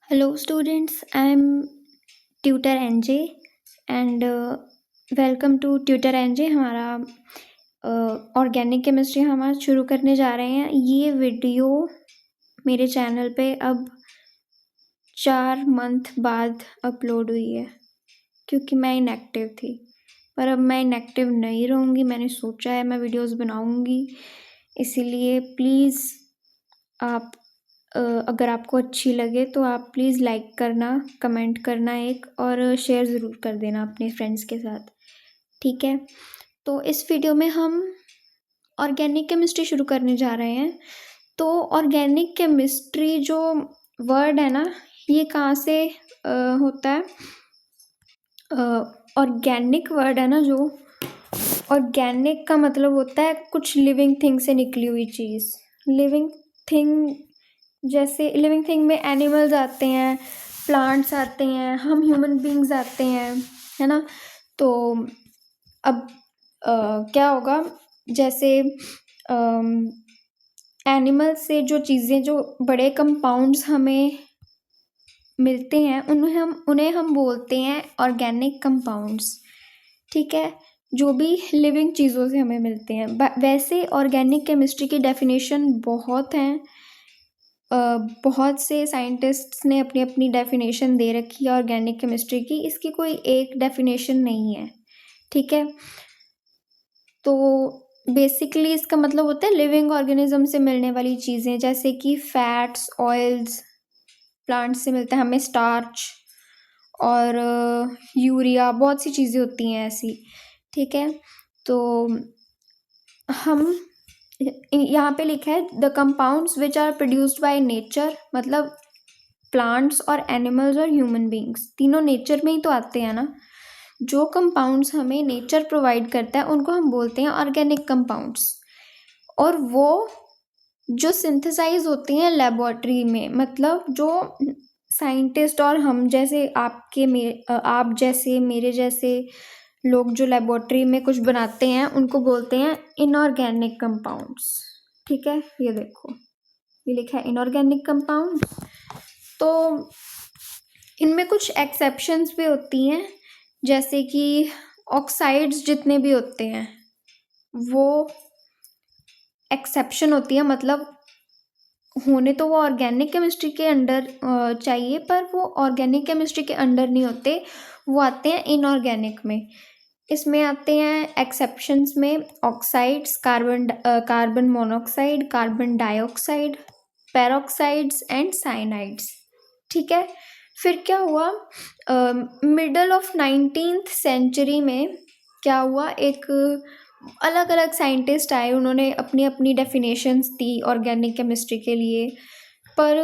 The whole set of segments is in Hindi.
Hello, students. I'm Tutor NJ and welcome to Tutor NJ. हमारा ऑर्गेनिक केमिस्ट्री हम आज शुरू करने जा रहे हैं। ये वीडियो मेरे चैनल पे अब 4 मंथ बाद अपलोड हुई है क्योंकि मैं इनएक्टिव थी, पर अब मैं इनएक्टिव नहीं रहूँगी। मैंने सोचा है मैं वीडियोस बनाऊँगी, इसीलिए प्लीज़ आप अगर आपको अच्छी लगे तो आप प्लीज़ लाइक करना, कमेंट करना एक, और शेयर ज़रूर कर देना अपने फ्रेंड्स के साथ, ठीक है। तो इस वीडियो में हम ऑर्गेनिक केमिस्ट्री शुरू करने जा रहे हैं। तो ऑर्गेनिक केमिस्ट्री जो वर्ड है ना, ये कहाँ से होता है? ऑर्गेनिक वर्ड है ना, जो ऑर्गेनिक का मतलब होता है कुछ लिविंग थिंग से निकली हुई चीज़। लिविंग थिंग, जैसे लिविंग थिंग में एनिमल्स आते हैं, प्लांट्स आते हैं, हम ह्यूमन बींग्स आते हैं, है ना। तो अब क्या होगा, जैसे एनिमल से जो चीज़ें, जो बड़े कंपाउंड्स हमें मिलते हैं, उन्हें हम बोलते हैं ऑर्गेनिक कंपाउंड्स, ठीक है। जो भी लिविंग चीज़ों से हमें मिलते हैं। वैसे ऑर्गेनिक केमिस्ट्री की डेफिनेशन बहुत हैं। बहुत से साइंटिस्ट्स ने अपनी अपनी डेफिनेशन दे रखी है ऑर्गेनिक केमिस्ट्री की। इसकी कोई एक डेफिनेशन नहीं है, ठीक है। तो बेसिकली इसका मतलब होता है लिविंग ऑर्गेनिज्म से मिलने वाली चीज़ें, जैसे कि फैट्स, ऑयल्स प्लांट से मिलता है हमें, स्टार्च और यूरिया, बहुत सी चीज़ें होती हैं ऐसी, ठीक है। तो हम यहाँ पे लिखा है the compounds which are produced by nature, मतलब प्लांट्स और एनिमल्स और ह्यूमन बींग्स तीनों नेचर में ही तो आते हैं ना। जो कंपाउंड्स हमें नेचर प्रोवाइड करता है उनको हम बोलते हैं ऑर्गेनिक कंपाउंड्स, और वो जो सिंथेसाइज होती हैं लेबोरेटरी में, मतलब जो साइंटिस्ट और हम जैसे आप जैसे मेरे जैसे लोग जो लेबोरेटरी में कुछ बनाते हैं उनको बोलते हैं इनऑर्गेनिक कंपाउंड्स, ठीक है। ये देखो, ये लिखा है इनऑर्गेनिक कंपाउंड्स। तो इनमें कुछ एक्सेप्शंस भी होती हैं, जैसे कि ऑक्साइड्स जितने भी होते हैं वो एक्सेप्शन होती है, मतलब होने तो वो ऑर्गेनिक केमिस्ट्री के अंडर चाहिए, पर वो ऑर्गेनिक केमिस्ट्री के अंडर नहीं होते, वो आते हैं इनऑर्गेनिक में। इसमें आते हैं एक्सेप्शंस में oxides, carbon monoxide, carbon dioxide, peroxides and cyanides, ठीक है। फिर क्या हुआ, मिडल ऑफ 19th सेंचुरी में क्या हुआ, एक अलग अलग साइंटिस्ट आए, उन्होंने अपनी अपनी डेफिनेशंस दी ऑर्गेनिक केमिस्ट्री के लिए। पर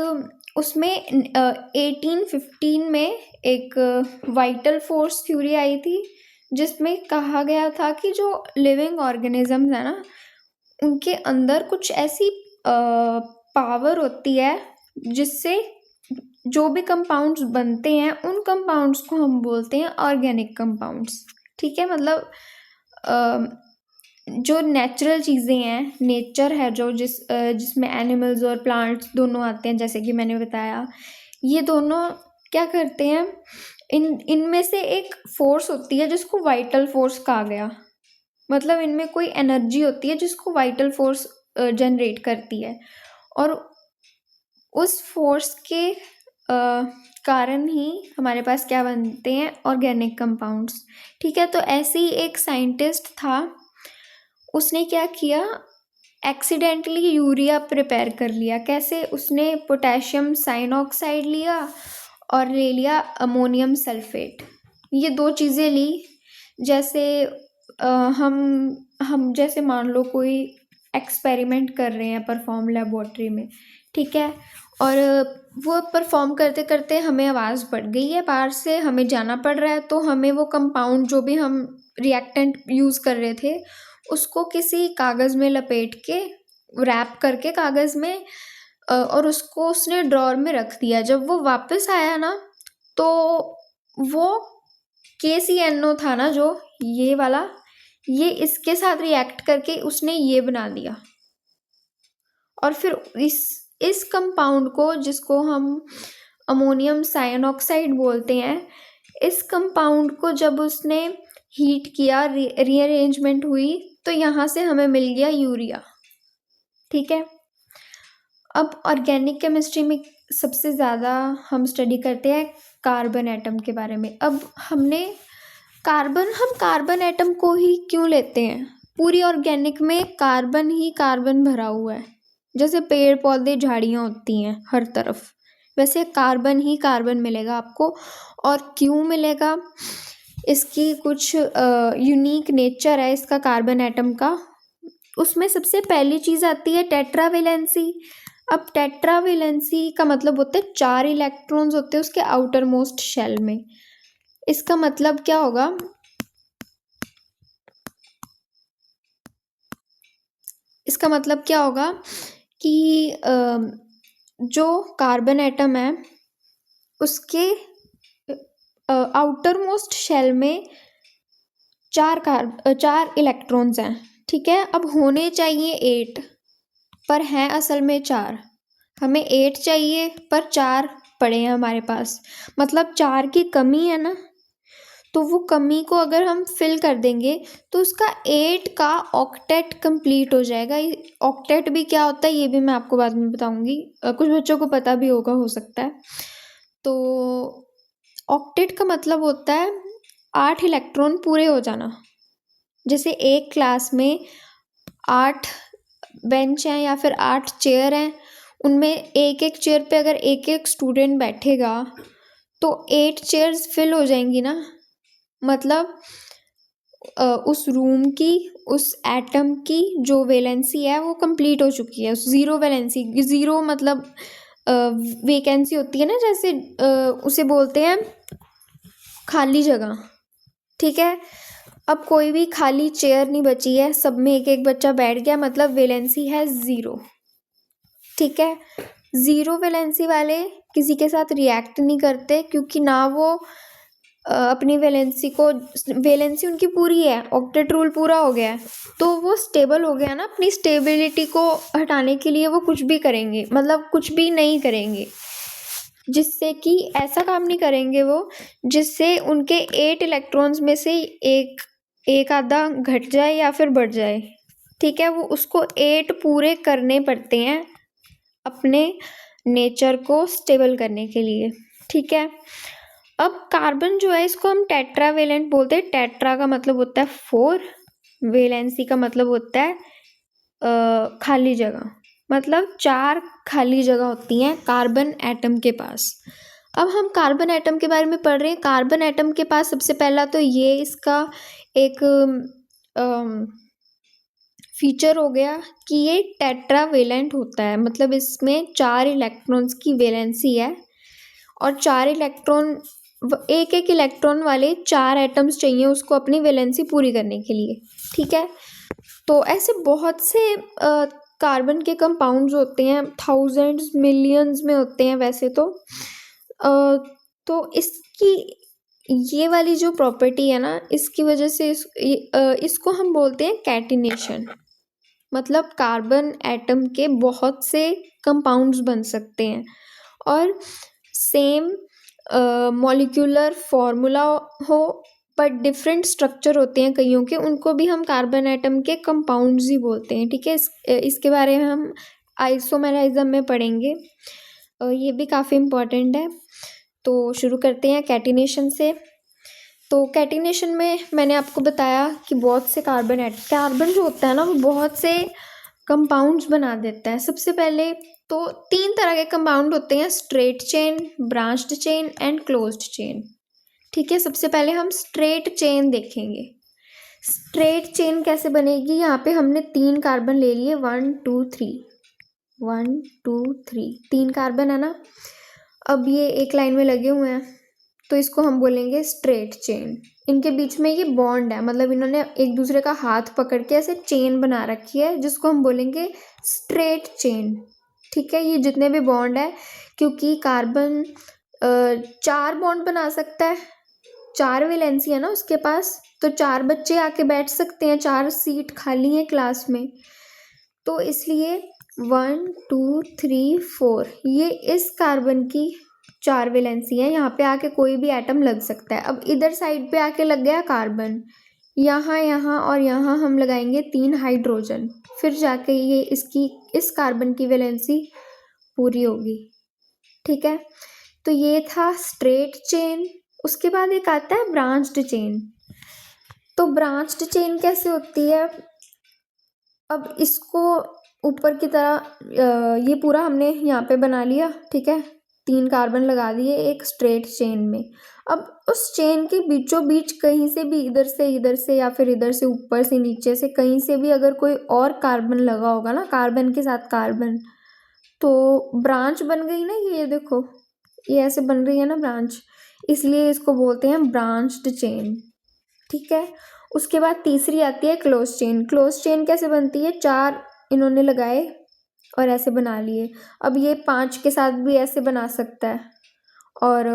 उसमें 1815 में एक वाइटल फोर्स थ्योरी आई थी, जिसमें कहा गया था कि जो लिविंग ऑर्गेनिजम्स है ना, उनके अंदर कुछ ऐसी पावर होती है जिससे जो भी कंपाउंड्स बनते हैं उन कंपाउंड्स को हम बोलते हैं ऑर्गेनिक कंपाउंड्स, ठीक है। मतलब जो नेचुरल चीज़ें हैं, नेचर है जो जिसमें एनिमल्स और प्लांट्स दोनों आते हैं, जैसे कि मैंने बताया, ये दोनों क्या करते हैं, इनमें से एक फोर्स होती है जिसको वाइटल फोर्स कहा गया। मतलब इनमें कोई एनर्जी होती है जिसको वाइटल फोर्स जनरेट करती है, और उस फोर्स के कारण ही हमारे पास क्या बनते हैं, ऑर्गेनिक कंपाउंड्स, ठीक है। तो ऐसे ही एक साइंटिस्ट था, उसने क्या किया, एक्सीडेंटली यूरिया प्रिपेयर कर लिया। कैसे? उसने पोटेशियम साइनऑक्साइड लिया और ले लिया अमोनियम सल्फेट। ये दो चीज़ें ली। जैसे हम जैसे मान लो कोई एक्सपेरिमेंट कर रहे हैं परफॉर्म लेबोरेटरी में, ठीक है, और वो परफॉर्म करते करते हमें आवाज़ पड़ गई है, बाहर से हमें जाना पड़ रहा है, तो हमें वो कंपाउंड जो भी हम रिएक्टेंट यूज़ कर रहे थे उसको किसी कागज़ में लपेट के, रैप करके कागज़ में, और उसको उसने ड्रॉअर में रख दिया। जब वो वापस आया ना, तो वो KCNO था ना, जो ये वाला, ये इसके साथ रिएक्ट करके उसने ये बना दिया। और फिर इस कंपाउंड को, जिसको हम अमोनियम साइनऑक्साइड बोलते हैं। इस कंपाउंड को जब उसने हीट किया, रीअरेंजमेंट हुई, तो यहाँ से हमें मिल गया यूरिया। ठीक है। अब ऑर्गेनिक केमिस्ट्री में सबसे ज़्यादा हम स्टडी करते हैं कार्बन एटम के बारे में। अब हम कार्बन एटम को ही क्यों लेते हैं? पूरी ऑर्गेनिक में कार्बन ही कार्बन भरा हुआ है। जैसे पेड़ पौधे झाड़ियाँ होती हैं हर तरफ, वैसे कार्बन ही कार्बन मिलेगा आपको। और क्यों मिलेगा? इसकी कुछ यूनिक नेचर है इसका कार्बन एटम का। उसमें सबसे पहली चीज़ आती है टेट्रावेलेंसी। अब टेट्रावेलेंसी का मतलब होता है 4 इलेक्ट्रॉन्स होते हैं उसके आउटर मोस्ट शेल में। इसका मतलब क्या होगा? इसका मतलब क्या होगा कि जो कार्बन एटम है उसके आउटर मोस्ट शेल में 4 इलेक्ट्रॉन्स हैं। ठीक है। अब होने चाहिए 8, पर हैं असल में 4। हमें 8 चाहिए पर 4 पड़े हैं हमारे पास, मतलब 4 की कमी है ना। तो वो कमी को अगर हम फिल कर देंगे तो उसका 8 का ऑक्टेट कंप्लीट हो जाएगा। ऑक्टेट भी क्या होता है ये भी मैं आपको बाद में बताऊंगी, कुछ बच्चों को पता भी होगा, हो सकता है। तो ऑक्टेट का मतलब होता है 8 इलेक्ट्रॉन पूरे हो जाना। जैसे एक क्लास में 8 बेंच हैं या फिर 8 चेयर हैं, उनमें एक एक चेयर पे अगर एक एक स्टूडेंट बैठेगा तो 8 चेयर्स फिल हो जाएंगी ना। मतलब उस रूम की, उस एटम की जो वैलेंसी है वो कंप्लीट हो चुकी है। उस ज़ीरो वैलेंसी, ज़ीरो मतलब वैकेंसी होती है ना, जैसे उसे बोलते हैं खाली जगह। ठीक है। अब कोई भी खाली चेयर नहीं बची है, सब में एक एक बच्चा बैठ गया, मतलब वैलेंसी है 0। ठीक है। 0 वैलेंसी वाले किसी के साथ रिएक्ट नहीं करते, क्योंकि ना वो अपनी वैलेंसी उनकी पूरी है, ऑक्टेट रूल पूरा हो गया है, तो वो स्टेबल हो गया ना। अपनी स्टेबिलिटी को हटाने के लिए वो कुछ भी करेंगे, मतलब कुछ भी नहीं करेंगे, जिससे कि ऐसा काम नहीं करेंगे वो जिससे उनके 8 इलेक्ट्रॉन्स में से एक आधा घट जाए या फिर बढ़ जाए। ठीक है। वो उसको 8 पूरे करने पड़ते हैं अपने नेचर को स्टेबल करने के लिए। ठीक है। अब कार्बन जो है इसको हम टेट्रावेलेंट बोलते हैं। टेट्रा का मतलब होता है 4, वेलेंसी का मतलब होता है खाली जगह, मतलब 4 खाली जगह होती हैं कार्बन एटम के पास। अब हम कार्बन एटम के बारे में पढ़ रहे हैं। कार्बन एटम के पास सबसे पहला तो ये इसका एक फीचर हो गया कि ये टेट्रावेलेंट होता है, मतलब इसमें 4 इलेक्ट्रॉन्स की वैलेंसी है और 4 इलेक्ट्रॉन, एक एक इलेक्ट्रॉन वाले 4 एटम्स चाहिए उसको अपनी वैलेंसी पूरी करने के लिए। ठीक है। तो ऐसे बहुत से कार्बन के कंपाउंड्स होते हैं, थाउजेंड्स मिलियंस में होते हैं वैसे तो इसकी ये वाली जो प्रॉपर्टी है ना, इसकी वजह से इसको हम बोलते हैं कैटिनेशन। मतलब कार्बन एटम के बहुत से कंपाउंड्स बन सकते हैं और सेम मॉलिक्यूलर फॉर्मूला हो पर डिफरेंट स्ट्रक्चर होते हैं कईयों के, उनको भी हम कार्बन एटम के कंपाउंड्स ही बोलते हैं। ठीक है। इसके बारे में हम आइसोमेरिज्म में पढ़ेंगे, ये भी काफ़ी इम्पॉर्टेंट है। तो शुरू करते हैं कैटिनेशन से। तो कैटिनेशन में मैंने आपको बताया कि बहुत से कार्बन जो होता है ना वो बहुत से कंपाउंड्स बना देता है। सबसे पहले तो 3 तरह के कंपाउंड होते हैं, straight chain, branched chain and closed chain. ठीक है। सबसे पहले हम स्ट्रेट चेन देखेंगे। स्ट्रेट चेन कैसे बनेगी? यहाँ पे हमने 3 कार्बन ले लिए, 1 2 3, 1 2 3, 3 कार्बन है ना। अब ये एक लाइन में लगे हुए हैं तो इसको हम बोलेंगे स्ट्रेट चेन। इनके बीच में ये बॉन्ड है, मतलब इन्होंने एक दूसरे का हाथ पकड़ के ऐसे चेन बना रखी है, जिसको हम बोलेंगे स्ट्रेट चेन। ठीक है। ये जितने भी बॉन्ड है, क्योंकि कार्बन 4 बॉन्ड बना सकता है, 4 वैलेंसी है ना उसके पास, तो 4 बच्चे आके बैठ सकते हैं, 4 सीट खाली हैं क्लास में, तो इसलिए 1 2 3 4 ये इस कार्बन की 4 वैलेंसी है, यहाँ पे आके कोई भी एटम लग सकता है। अब इधर साइड पे आके लग गया कार्बन, यहाँ यहाँ और यहाँ हम लगाएंगे 3 हाइड्रोजन, फिर जाके ये इस कार्बन की वैलेंसी पूरी होगी। ठीक है, तो ये था स्ट्रेट चेन। उसके बाद एक आता है ब्रांच्ड चेन। तो ब्रांच्ड चेन कैसे होती है? अब इसको ऊपर की तरह ये पूरा हमने यहाँ पे बना लिया। ठीक है, 3 कार्बन लगा दिए एक स्ट्रेट चेन में। अब उस चेन के बीचों बीच कहीं से भी, इधर से या फिर इधर से, ऊपर से, नीचे से, कहीं से भी अगर कोई और कार्बन लगा होगा ना, कार्बन के साथ कार्बन, तो ब्रांच बन गई ना। ये देखो, ये ऐसे बन रही है ना ब्रांच, इसलिए इसको बोलते हैं ब्रांच्ड चेन। ठीक है, उसके बाद तीसरी आती है क्लोज चेन। क्लोज चेन कैसे बनती है? 4 इन्होंने लगाए और ऐसे बना लिए। अब ये 5 के साथ भी ऐसे बना सकता है, और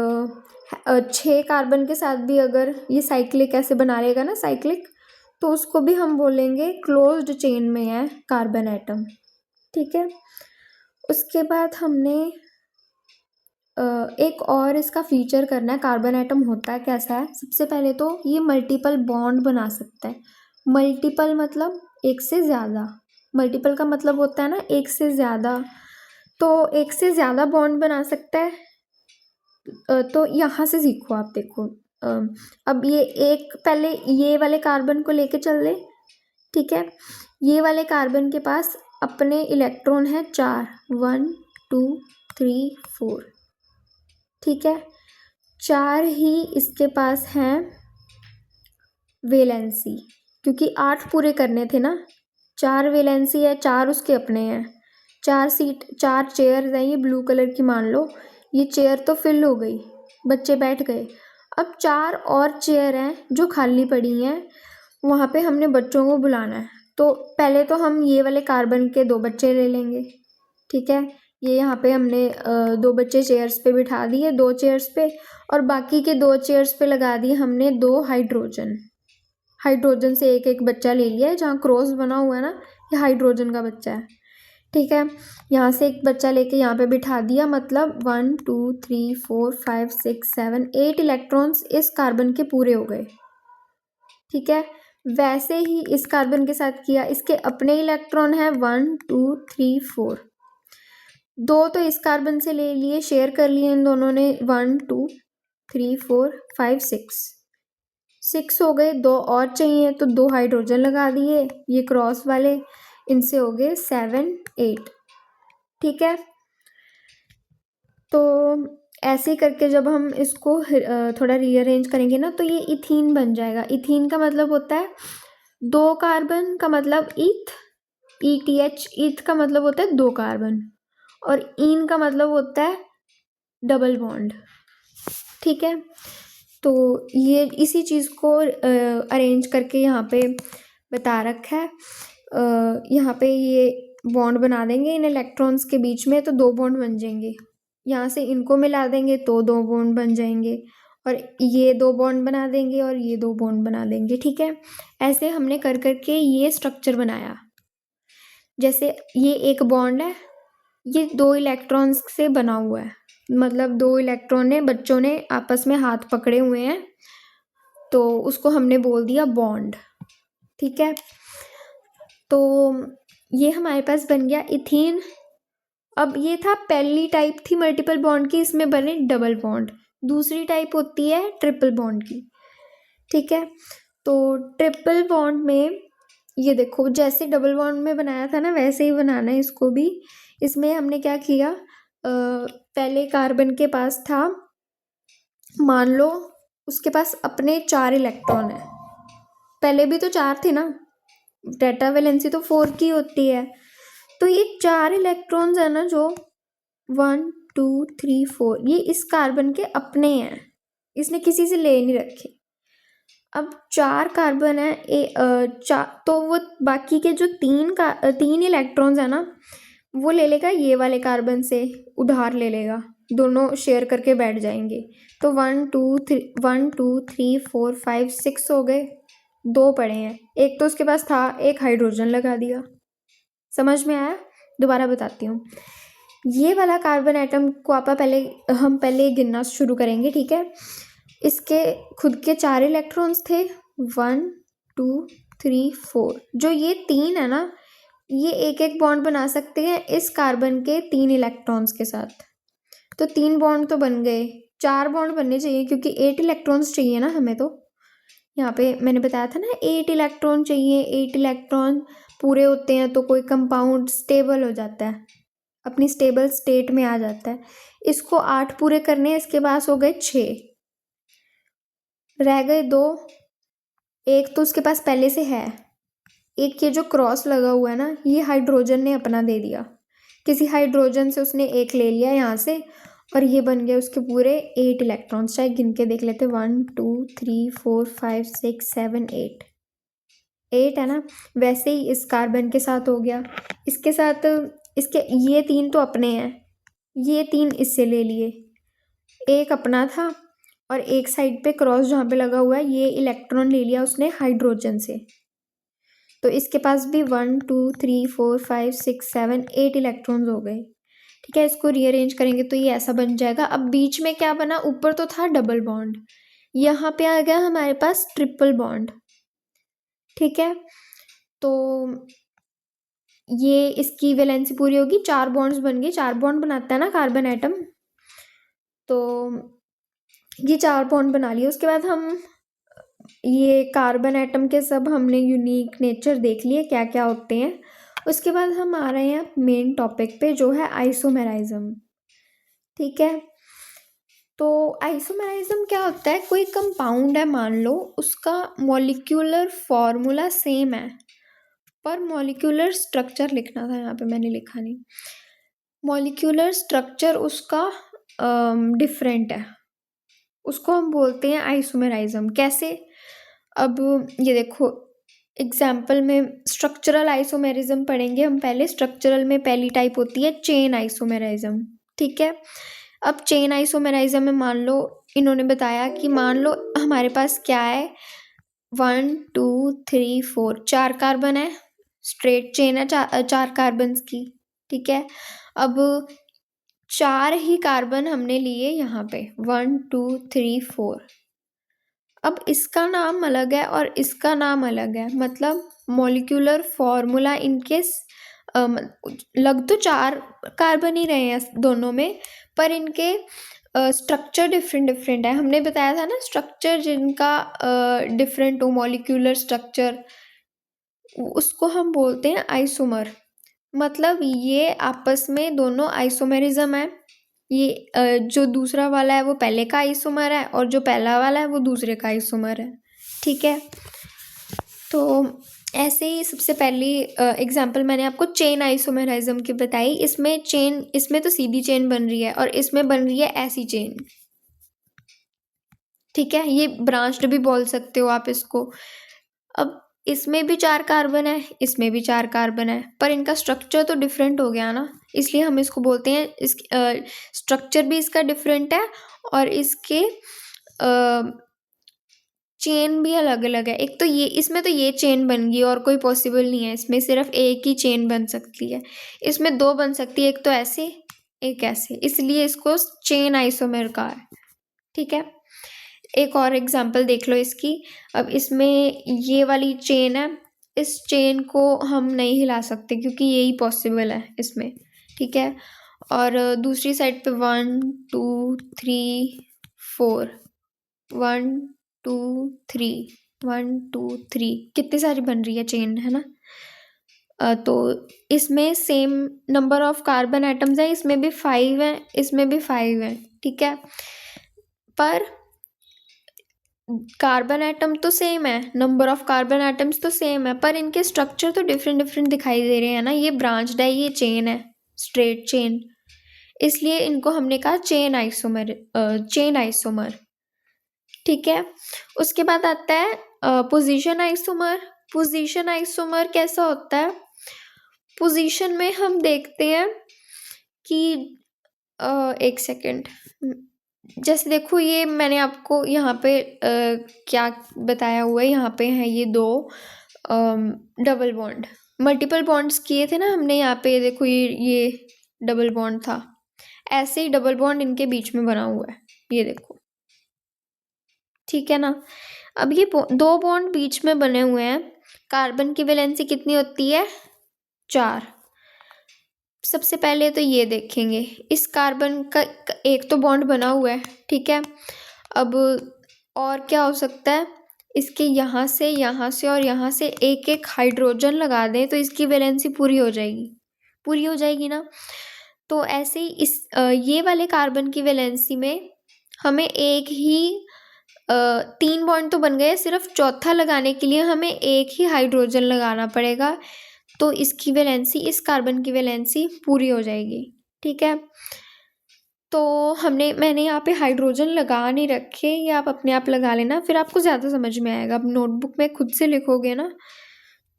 6 कार्बन के साथ भी अगर ये साइक्लिक ऐसे बना लेगा ना, साइक्लिक, तो उसको भी हम बोलेंगे क्लोज्ड चेन में है कार्बन एटम। ठीक है, उसके बाद हमने एक और इसका फीचर करना है। कार्बन एटम होता है कैसा है? सबसे पहले तो ये मल्टीपल बॉन्ड बना सकता है। मल्टीपल मतलब एक से ज़्यादा। मल्टीपल का मतलब होता है ना एक से ज़्यादा, तो एक से ज़्यादा बॉन्ड बना सकता है। तो यहाँ से सीखो आप, देखो अब ये एक, पहले ये वाले कार्बन को लेके चल ले। ठीक है, ये वाले कार्बन के पास अपने इलेक्ट्रॉन है 4, 1 2 3 4। ठीक है, 4 ही इसके पास हैं वैलेंसी, क्योंकि 8 पूरे करने थे ना। 4 वैलेंसी है, 4 उसके अपने हैं। 4 चेयर हैं ये ब्लू कलर की, मान लो ये चेयर तो फिल हो गई, बच्चे बैठ गए। अब 4 और चेयर हैं जो खाली पड़ी हैं, वहाँ पे हमने बच्चों को बुलाना है। तो पहले तो हम ये वाले कार्बन के 2 बच्चे ले लेंगे। ठीक है, ये यहाँ पे हमने 2 बच्चे चेयर्स पे बिठा दिए, 2 चेयर्स पे, और बाकी के 2 चेयर्स पे लगा दिए हमने 2 हाइड्रोजन। हाइड्रोजन से एक एक बच्चा ले लिया है, जहाँ क्रॉस बना हुआ है ना, ये हाइड्रोजन का बच्चा है। ठीक है, यहाँ से एक बच्चा लेके यहाँ पे बिठा दिया, मतलब 1 2 3 4 5 6 7 8 इलेक्ट्रॉन्स इस कार्बन के पूरे हो गए। ठीक है, वैसे ही इस कार्बन के साथ किया, इसके अपने इलेक्ट्रॉन है 1 2 3 4। 2 तो इस कार्बन से ले लिए, शेयर कर लिए इन दोनों ने, 1 2 3 4 5 6 हो गए। 2 और चाहिए तो 2 हाइड्रोजन लगा दिए, ये क्रॉस वाले, इनसे हो गए 7 8। ठीक है, तो ऐसे करके जब हम इसको थोड़ा रीअरेंज करेंगे ना, तो ये इथीन बन जाएगा। इथीन का मतलब होता है 2 कार्बन का मतलब ईथ, ETH, ईथ का मतलब होता है 2 कार्बन, और इन का मतलब होता है डबल बॉन्ड। ठीक है, तो ये इसी चीज़ को अरेंज करके यहाँ पे बता रखा है। यहाँ पे ये बॉन्ड बना देंगे इन इलेक्ट्रॉन्स के बीच में, तो 2 बॉन्ड बन जाएंगे। यहाँ से इनको मिला देंगे तो 2 बॉन्ड बन जाएंगे, और ये 2 बॉन्ड बना देंगे और ये 2 बॉन्ड बना देंगे। ठीक है, ऐसे हमने कर करके ये स्ट्रक्चर बनाया। जैसे ये एक बॉन्ड है, ये 2 इलेक्ट्रॉन्स से बना हुआ है, मतलब 2 इलेक्ट्रॉन ने, बच्चों ने आपस में हाथ पकड़े हुए हैं, तो उसको हमने बोल दिया बॉन्ड। ठीक है, तो ये हमारे पास बन गया इथीन। अब ये था पहली टाइप थी मल्टीपल बॉन्ड की, इसमें बने डबल बॉन्ड। दूसरी टाइप होती है ट्रिपल बॉन्ड की। ठीक है, तो ट्रिपल बॉन्ड में ये देखो, जैसे डबल बॉन्ड में बनाया था ना, वैसे ही बनाना है इसको भी। इसमें हमने क्या किया, पहले कार्बन के पास था, मान लो उसके पास अपने 4 इलेक्ट्रॉन है। पहले भी तो 4 थे ना, डेटा वैलेंसी तो 4 की होती है। तो ये 4 इलेक्ट्रॉन्स है ना, जो 1 2 3 4, ये इस कार्बन के अपने हैं, इसने किसी से ले नहीं रखे। अब 4 कार्बन है, तो वो बाकी के जो 3 इलेक्ट्रॉन्स है ना, वो ले लेगा ये वाले कार्बन से, उधार ले लेगा, दोनों शेयर करके बैठ जाएंगे। तो 1 2 3 4 5 6 हो गए, 2 पड़े हैं, एक तो उसके पास था, एक हाइड्रोजन लगा दिया। समझ में आया? दोबारा बताती हूँ। ये वाला कार्बन एटम को हम पहले गिनना शुरू करेंगे, ठीक है। इसके खुद के 4 इलेक्ट्रॉन्स थे, 1 2 3 4। जो ये 3 है ना, ये एक एक बॉन्ड बना सकते हैं इस कार्बन के 3 इलेक्ट्रॉन्स के साथ। तो 3 बॉन्ड तो बन गए, 4 बॉन्ड बनने चाहिए क्योंकि 8 इलेक्ट्रॉन्स चाहिए ना हमें। तो यहाँ पे मैंने बताया था ना 8 इलेक्ट्रॉन चाहिए। 8 इलेक्ट्रॉन पूरे होते हैं तो कोई कंपाउंड स्टेबल हो जाता है, अपनी स्टेबल स्टेट में आ जाता है। इसको 8 पूरे करने हैं, इसके पास हो गए 6, रह गए 2। एक तो उसके पास पहले से है, एक ये जो क्रॉस लगा हुआ है ना, ये हाइड्रोजन ने अपना दे दिया, किसी हाइड्रोजन से उसने एक ले लिया यहाँ से, और ये बन गए उसके पूरे 8 इलेक्ट्रॉन्स। चाहे गिन के देख लेते, 1 2 3 4 5 6 7 8, 8 है ना। वैसे ही इस कार्बन के साथ हो गया, इसके साथ इसके ये 3 तो अपने हैं, ये 3 इससे ले लिए, एक अपना था और एक साइड पे क्रॉस जहाँ पे लगा हुआ है ये इलेक्ट्रॉन ले लिया उसने हाइड्रोजन से। तो इसके पास भी 1 2 3 4 5 6 7 8 इलेक्ट्रॉन्स हो गए, ठीक है। इसको रीअरेंज करेंगे तो ये ऐसा बन जाएगा। अब बीच में क्या बना, ऊपर तो था डबल बॉन्ड, यहाँ पे आ गया हमारे पास ट्रिपल बॉन्ड, ठीक है। तो ये इसकी वैलेंसी पूरी होगी, 4 बॉन्ड्स बन गए। 4 बॉन्ड बनाता है ना कार्बन एटम, तो ये 4 बॉन्ड बना लिए। उसके बाद हम ये कार्बन एटम के सब हमने यूनिक नेचर देख लिए क्या क्या होते हैं। उसके बाद हम आ रहे हैं मेन टॉपिक पे, जो है आइसोमेराइज्म, ठीक है। तो आइसोमेराइज्म क्या होता है, कोई कंपाउंड है मान लो, उसका मॉलिक्यूलर फॉर्मूला सेम है पर मॉलिक्यूलर स्ट्रक्चर लिखना था, यहाँ पे मैंने लिखा नहीं। मॉलिक्यूलर स्ट्रक्चर उसका डिफरेंट है, उसको हम बोलते हैं आइसोमेराइज्म। कैसे, अब ये देखो एग्जाम्पल में स्ट्रक्चरल आइसोमेरिज्म पढ़ेंगे हम पहले। स्ट्रक्चरल में पहली टाइप होती है चेन आइसोमेरिज्म, ठीक है। अब चेन आइसोमेरिज्म में मान लो इन्होंने बताया कि मान लो हमारे पास क्या है, 1 2 3 4, 4 कार्बन है, स्ट्रेट चेन है 4 कार्बन की, ठीक है। अब 4 ही कार्बन हमने लिए यहाँ पे, 1 2 3 4। अब इसका नाम अलग है और इसका नाम अलग है, मतलब मॉलिक्यूलर फॉर्मूला इनके लग तो 4 कार्बन ही रहे हैं दोनों में, पर इनके स्ट्रक्चर डिफरेंट है। हमने बताया था ना स्ट्रक्चर जिनका डिफरेंट हो, मॉलिक्यूलर स्ट्रक्चर, उसको हम बोलते हैं आइसोमर। मतलब ये आपस में दोनों आइसोमेरिज्म है। ये जो दूसरा वाला है वो पहले का आइसोमर है और जो पहला वाला है वो दूसरे का आइसोमर है, ठीक है। तो ऐसे ही सबसे पहली एग्जांपल मैंने आपको चेन आइसोमेरिज्म की बताई। इसमें तो सीधी चेन बन रही है और इसमें बन रही है ऐसी चेन, ठीक है। ये ब्रांच्ड भी बोल सकते हो आप इसको। अब इसमें भी 4 कार्बन है, इसमें भी 4 कार्बन है, पर इनका स्ट्रक्चर तो डिफरेंट हो गया ना, इसलिए हम इसको बोलते हैं, इस स्ट्रक्चर भी इसका डिफरेंट है और इसके चेन भी अलग अलग है। एक तो ये इसमें तो ये चेन बन गई और कोई पॉसिबल नहीं है, इसमें सिर्फ एक ही चेन बन सकती है। इसमें 2 बन सकती है, एक तो ऐसे एक ऐसे, इसलिए इसको चेन आइसोमर कहा है, ठीक है। एक और एग्जांपल देख लो इसकी। अब इसमें ये वाली चेन है, इस चेन को हम नहीं हिला सकते क्योंकि यही पॉसिबल है इसमें, ठीक है। और दूसरी साइड पे 1 2 3 4, 1 2 3 1 2 3, कितनी सारी बन रही है चेन, है ना। तो इसमें same number of carbon atoms है, इसमें भी 5 है, इसमें भी 5 है, ठीक है। पर कार्बन एटम तो सेम है, नंबर ऑफ कार्बन एटम्स तो सेम है, पर इनके स्ट्रक्चर तो डिफरेंट दिखाई दे रहे हैं ना। ये ब्रांच्ड है, ये चेन है, स्ट्रेट चेन, इसलिए इनको हमने कहा चेन आइसोमर, ठीक है। उसके बाद आता है पोजीशन आइसोमर। पोजीशन आइसोमर कैसा होता है, पोजीशन में हम देखते हैं कि एक सेकेंड, जैसे देखो ये मैंने आपको यहाँ पे क्या बताया हुआ है, यहाँ पे है ये 2 डबल बॉन्ड, मल्टीपल बॉन्ड्स किए थे ना हमने यहाँ पे। देखो ये डबल बॉन्ड था, ऐसे ही डबल बॉन्ड इनके बीच में बना हुआ है, ये देखो, ठीक है ना। अब ये दो बॉन्ड बीच में बने हुए हैं, कार्बन की वैलेंसी कितनी होती है, 4। सबसे पहले तो ये देखेंगे, इस कार्बन का एक तो बॉन्ड बना हुआ है, ठीक है। अब और क्या हो सकता है, इसके यहाँ से और यहाँ से एक एक हाइड्रोजन लगा दें तो इसकी वैलेंसी पूरी हो जाएगी ना। तो ऐसे ही ये वाले कार्बन की वैलेंसी में हमें एक ही 3 बॉन्ड तो बन गए, सिर्फ चौथा लगाने के लिए हमें एक ही हाइड्रोजन लगाना पड़ेगा, तो इसकी वैलेंसी, इस कार्बन की वैलेंसी पूरी हो जाएगी, ठीक है। तो मैंने यहाँ पे हाइड्रोजन लगा नहीं रखे, ये आप अपने आप लगा लेना, फिर आपको ज़्यादा समझ में आएगा। अब नोटबुक में खुद से लिखोगे ना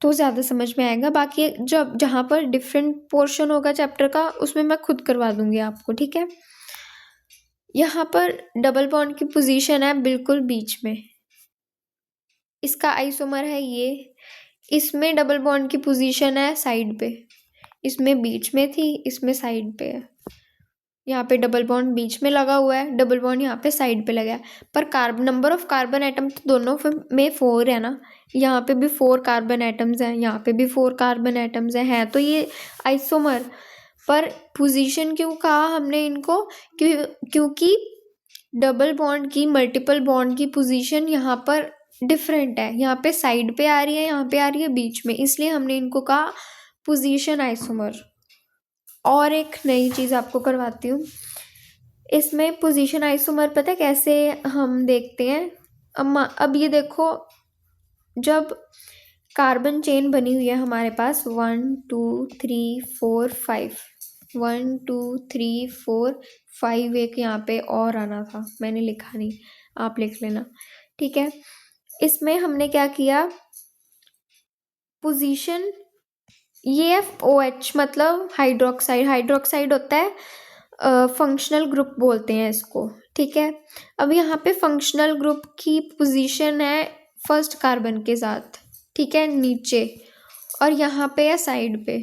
तो ज़्यादा समझ में आएगा, बाकी जब जहाँ पर डिफरेंट पोर्शन होगा चैप्टर का उसमें मैं खुद करवा दूँगी आपको, ठीक है। यहाँ पर डबल बॉन्ड की पोजीशन है बिल्कुल बीच में, इसका आइसोमर है ये, इसमें डबल बॉन्ड की पोजीशन है साइड पे, इसमें बीच में थी, इसमें साइड पे है। यहाँ पे डबल बॉन्ड बीच में लगा हुआ है, डबल बॉन्ड यहाँ पे साइड पे लगा है, पर नंबर ऑफ कार्बन एटम तो दोनों में 4 है ना, यहाँ पे भी 4 कार्बन एटम्स हैं, यहाँ पे भी 4 कार्बन एटम्स हैं, तो ये आइसोमर। पर पोजीशन क्यों कहा हमने इनको, क्योंकि डबल बॉन्ड की, मल्टीपल बॉन्ड की पोजीशन यहाँ पर डिफरेंट है, यहाँ पे साइड पे आ रही है, यहाँ पे आ रही है बीच में, इसलिए हमने इनको कहा पोजीशन आइसोमर। और एक नई चीज़ आपको करवाती हूँ, इसमें पोजीशन आइसोमर पता है कैसे हम देखते हैं। अब ये देखो, जब कार्बन चेन बनी हुई है हमारे पास 1 2 3 4 5, 1 2 3 4 5, एक यहाँ पे और आना था, मैंने लिखा नहीं, आप लिख लेना, ठीक है। इसमें हमने क्या किया, पोजीशन OH मतलब हाइड्रोक्साइड होता है, फंक्शनल ग्रुप बोलते हैं इसको, ठीक है। अब यहाँ पे फंक्शनल ग्रुप की पोजीशन है फर्स्ट कार्बन के साथ, ठीक है, नीचे, और यहाँ पे है साइड पे,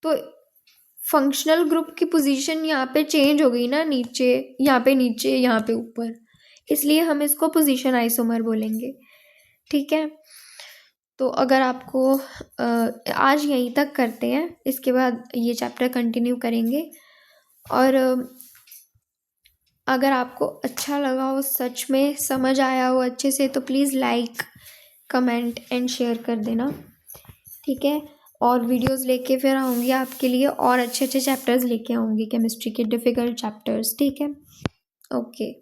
तो फंक्शनल ग्रुप की पोजीशन यहाँ पे चेंज हो गई ना, नीचे यहाँ पे ऊपर, इसलिए हम इसको पोजीशन आइसोमर बोलेंगे, ठीक है। तो अगर आपको आज यहीं तक करते हैं, इसके बाद ये चैप्टर कंटिन्यू करेंगे। और अगर आपको अच्छा लगा हो, सच में समझ आया हो अच्छे से, तो please like, comment and share कर देना, ठीक है। और वीडियोस लेके फिर आऊँगी आपके लिए, और अच्छे अच्छे चैप्टर्स लेके आऊँगी, केमिस्ट्री के डिफ़िकल्ट चैप्टर्स, ठीक है। ओके।